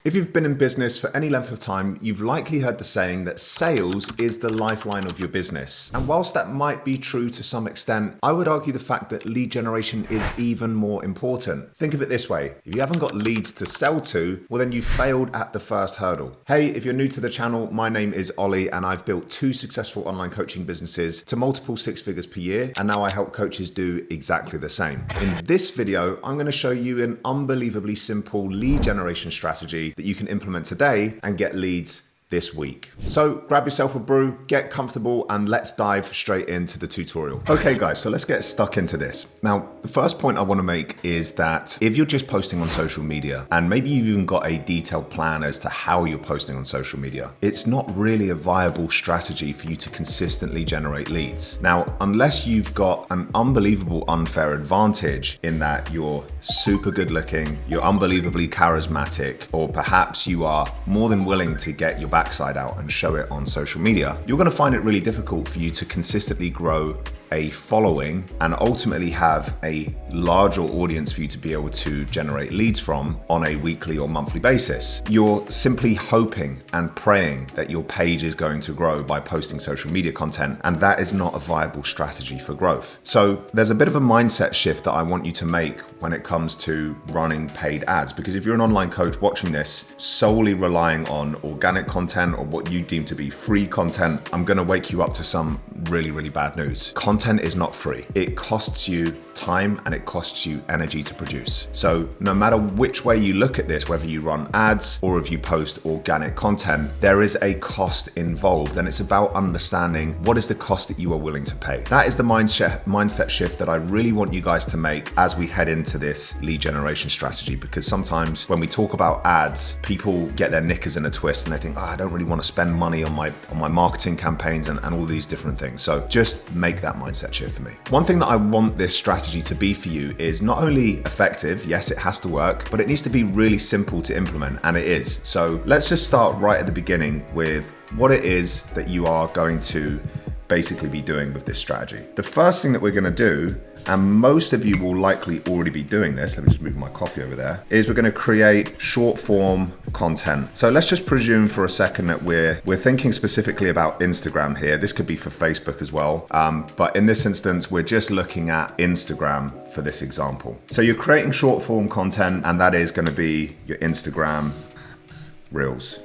If you've been in business for any length of time, you've likely heard the saying that sales is the lifeline of your business. And whilst that might be true to some extent, I would argue the fact that lead generation is even more important. Think of it this way: if you haven't got leads to sell to, well then you failed at the first hurdle. Hey, if you're new to the channel, my name is Ollie and I've built 2 successful online coaching businesses to multiple 6 figures per year, and now I help coaches do exactly the same. In this video, I'm going to show you an unbelievably simple lead generation strategy that you can implement today and get leads this week. So grab yourself a brew, get comfortable, and let's dive straight into the tutorial. Okay guys, so let's get stuck into this. Now, the first point I want to make is that if you're just posting on social media, and maybe you've even got a detailed plan as to how you're posting on social media, it's not really a viable strategy for you to consistently generate leads. Now, unless you've got an unbelievable unfair advantage in that you're super good looking, you're unbelievably charismatic, or perhaps you are more than willing to get your backside out and show it on social media, you're going to find it really difficult for you to consistently grow a following and ultimately have a larger audience for you to be able to generate leads from on a weekly or monthly basis. You're simply hoping and praying that your page is going to grow by posting social media content, and that is not a viable strategy for growth. So there's a bit of a mindset shift that I want you to make when it comes to running paid ads, because if you're an online coach watching this solely relying on organic content or what you deem to be free content, I'm going to wake you up to some really bad news. Content is not free. It costs you time and it costs you energy to produce. So no matter which way you look at this, whether you run ads or if you post organic content, there is a cost involved, and it's about understanding what is the cost that you are willing to pay. That is the mindset shift that I really want you guys to make as we head into this lead generation strategy, because sometimes when we talk about ads, people get their knickers in a twist and they think, I don't really want to spend money on my marketing campaigns and all these different things. So just make that mindset shift for me. One thing that I want this strategy to be for you is not only effective, yes, it has to work, but it needs to be really simple to implement, and it is. So let's just start right at the beginning with what it is that you are going to basically be doing with this strategy. The first thing that we're going to do, and most of you will likely already be doing this, let me just move my coffee over there, is we're going to create short form content. So let's just presume for a second that we're thinking specifically about Instagram here. This could be for Facebook as well. But in this instance, we're just looking at Instagram for this example. So you're creating short form content, and that is going to be your Instagram Reels.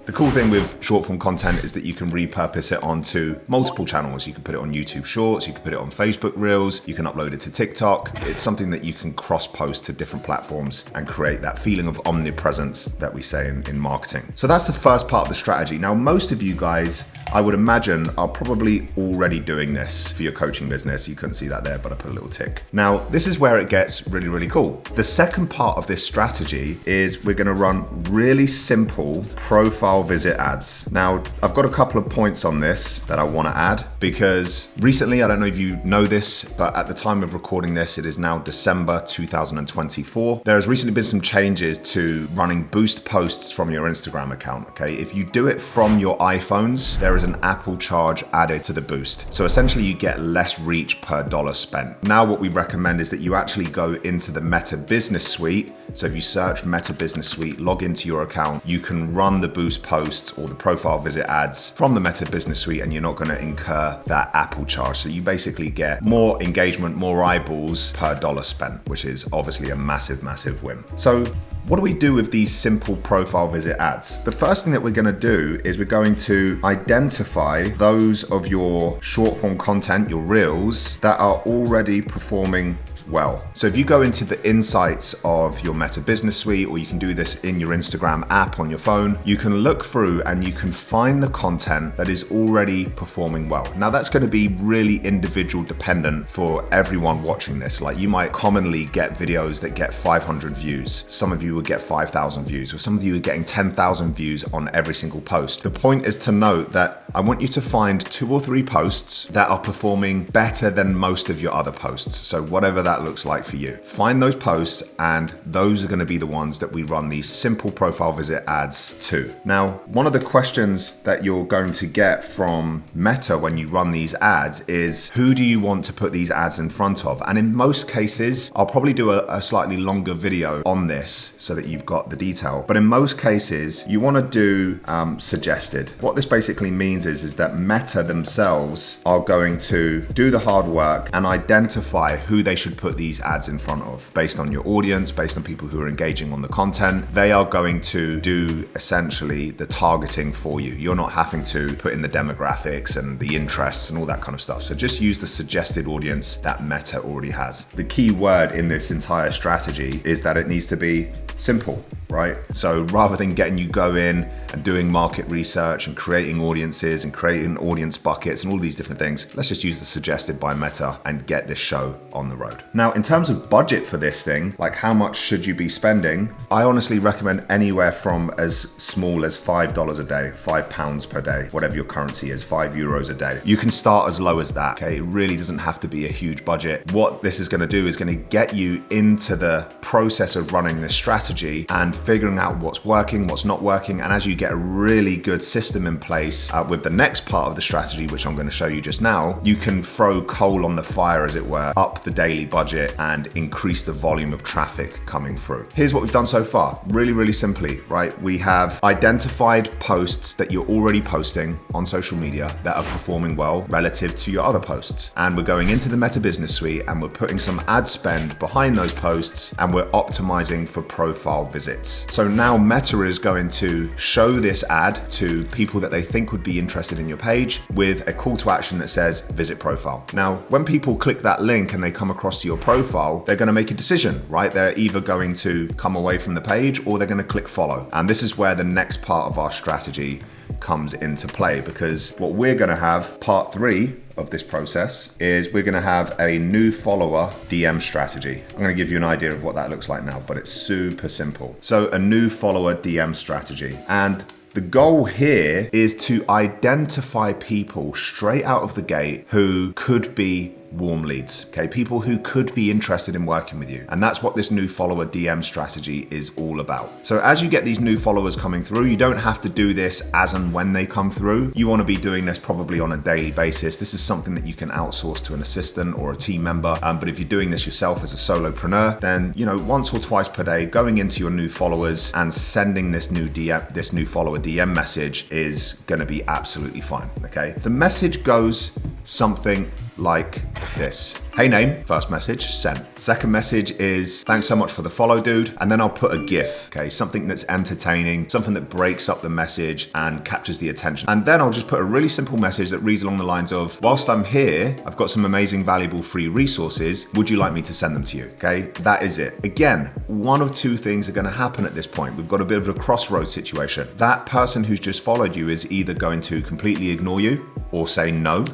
The cool thing with short form content is that you can repurpose it onto multiple channels. You can put it on YouTube Shorts, you can put it on Facebook Reels, you can upload it to TikTok. It's something that you can cross post to different platforms and create that feeling of omnipresence that we say in marketing. So that's the first part of the strategy. Now, most of you guys, I would imagine, are probably already doing this for your coaching business. You couldn't see that there, but I put a little tick. Now, this is where it gets really cool. The second part of this strategy is we're going to run really simple profile visit ads. Now, I've got a couple of points on this that I want to add, because recently, I don't know if you know this, but at the time of recording this, it is now December 2024. There has recently been some changes to running boost posts from your Instagram account, okay? If you do it from your iPhones, there is an Apple charge added to the boost. So essentially you get less reach per dollar spent. Now what we recommend is that you actually go into the Meta Business Suite. So if you search Meta Business Suite, log into your account, you can run the boost posts or the profile visit ads from the Meta Business Suite, and you're not going to incur that Apple charge. So you basically get more engagement, more eyeballs per dollar spent, which is obviously a massive win. So what do we do with these simple profile visit ads? The first thing that we're going to do is we're going to identify those of your short form content, your reels, that are already performing well. So if you go into the insights of your Meta Business Suite, or you can do this in your Instagram app on your phone, you can look through and you can find the content that is already performing well. Now that's going to be really individual dependent for everyone watching this. Like, you might commonly get videos that get 500 views. Some of you will get 5,000 views, or some of you are getting 10,000 views on every single post. The point is to note that I want you to find 2 or 3 posts that are performing better than most of your other posts. So whatever that that looks like for you. Find those posts, and those are going to be the ones that we run these simple profile visit ads to. Now, one of the questions that you're going to get from Meta when you run these ads is, who do you want to put these ads in front of? And in most cases, I'll probably do a slightly longer video on this so that you've got the detail. But in most cases, you want to do suggested. What this basically means is that Meta themselves are going to do the hard work and identify who they should put these ads in front of based on your audience, based on people who are engaging on the content. They are going to do essentially the targeting for you. You're not having to put in the demographics and the interests and all that kind of stuff. So just use the suggested audience that Meta already has. The key word in this entire strategy is that it needs to be simple, right? So rather than getting you go in and doing market research and creating audiences and creating audience buckets and all these different things, let's just use the suggested by Meta and get this show on the road. Now, in terms of budget for this thing, like how much should you be spending? I honestly recommend anywhere from as small as $5 a day, £5 per day, whatever your currency is, €5 a day. You can start as low as that, okay? It really doesn't have to be a huge budget. What this is gonna do is gonna get you into the process of running this strategy and figuring out what's working, what's not working. And as you get a really good system in place with the next part of the strategy, which I'm gonna show you just now, you can throw coal on the fire, as it were, up the daily budget and increase the volume of traffic coming through. Here's what we've done so far. Really, really simply, right? We have identified posts that you're already posting on social media that are performing well relative to your other posts. And we're going into the Meta Business Suite and we're putting some ad spend behind those posts, and we're optimizing for profile visits. So now Meta is going to show this ad to people that they think would be interested in your page with a call to action that says visit profile. Now, when people click that link and they come across to your profile, they're going to make a decision, right? They're either going to come away from the page or they're going to click follow. And this is where the next part of our strategy comes into play, because what we're going to have, part 3 of this process, is we're going to have a new follower DM strategy. I'm going to give you an idea of what that looks like now, but it's super simple. So a new follower DM strategy. And the goal here is to identify people straight out of the gate who could be warm leads, okay? People who could be interested in working with you. And that's what this new follower DM strategy is all about. So as you get these new followers coming through, you don't have to do this as and when they come through. You want to be doing this probably on a daily basis. This is something that you can outsource to an assistant or a team member. But if you're doing this yourself as a solopreneur, then, you know, once or twice per day, going into your new followers and sending this new follower DM message is going to be absolutely fine, okay? The message goes something like this. Hey name, first message, sent. Second message is, thanks so much for the follow, dude. And then I'll put a GIF, okay? Something that's entertaining, something that breaks up the message and captures the attention. And then I'll just put a really simple message that reads along the lines of, whilst I'm here, I've got some amazing, valuable free resources. Would you like me to send them to you, okay? That is it. Again, one of two things are gonna happen at this point. We've got a bit of a crossroads situation. That person who's just followed you is either going to completely ignore you or say, no,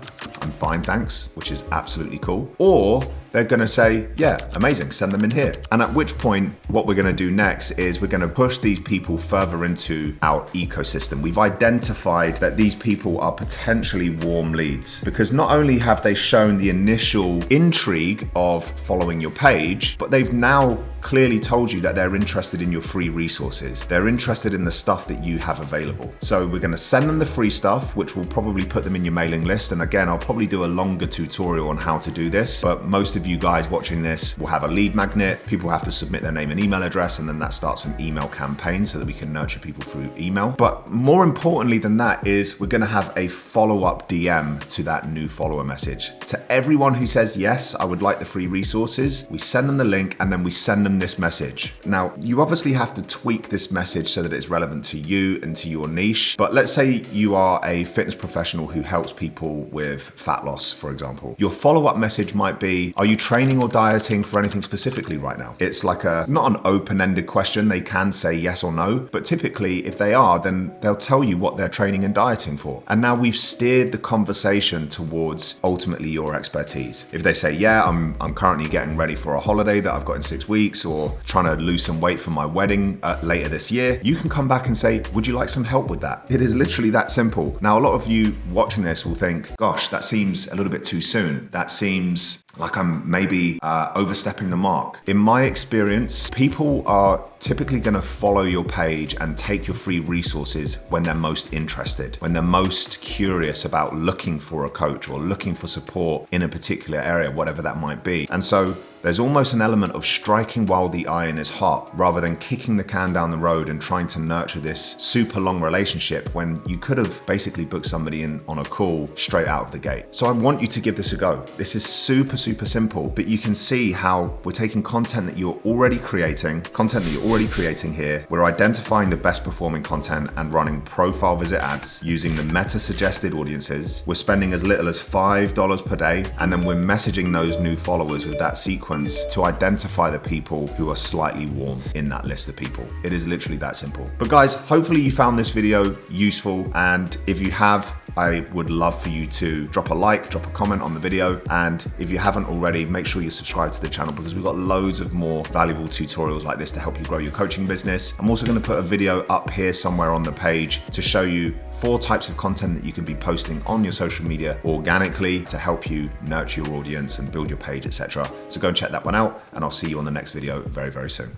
I'm fine, thanks, which is absolutely cool. Or they're gonna say, yeah, amazing, send them in here. And at which point, what we're gonna do next is we're gonna push these people further into our ecosystem. We've identified that these people are potentially warm leads, because not only have they shown the initial intrigue of following your page, but they've now clearly told you that they're interested in your free resources. They're interested in the stuff that you have available. So we're gonna send them the free stuff, which will probably put them in your mailing list. And again, I'll probably do a longer tutorial on how to do this, but most of you guys watching this will have a lead magnet. People have to submit their name and email address, and then that starts an email campaign so that we can nurture people through email. But more importantly than that is we're gonna have a follow-up DM to that new follower message. To everyone who says, yes, I would like the free resources, we send them the link and then we send them this message. Now, you obviously have to tweak this message so that it's relevant to you and to your niche. But let's say you are a fitness professional who helps people with fat loss, for example. Your follow-up message might be, are you training or dieting for anything specifically right now? It's like not an open-ended question. They can say yes or no, but typically if they are, then they'll tell you what they're training and dieting for. And now we've steered the conversation towards ultimately your expertise. If they say, yeah, I'm currently getting ready for a holiday that I've got in 6 weeks, or trying to lose some weight for my wedding later this year, you can come back and say, would you like some help with that? It is literally that simple. Now, a lot of you watching this will think, gosh, that seems a little bit too soon. That seems like I'm maybe overstepping the mark. In my experience, people are typically going to follow your page and take your free resources when they're most interested, when they're most curious about looking for a coach or looking for support in a particular area, whatever that might be. And so there's almost an element of striking while the iron is hot, rather than kicking the can down the road and trying to nurture this super long relationship when you could have basically booked somebody in on a call straight out of the gate. So I want you to give this a go. This is super simple, but you can see how we're taking content that you're already creating here. We're identifying the best performing content and running profile visit ads using the meta suggested audiences. We're spending as little as $5 per day, and then we're messaging those new followers with that sequence to identify the people who are slightly warm in that list of people. It is literally that simple. But guys, hopefully you found this video useful, and if you have, I would love for you to drop a like, drop a comment on the video, and if you haven't already, make sure you subscribe to the channel, because we've got loads of more valuable tutorials like this to help you grow your coaching business. I'm also going to put a video up here somewhere on the page to show you 4 types of content that you can be posting on your social media organically to help you nurture your audience and build your page, etc. So go and check that one out, and I'll see you on the next video very soon.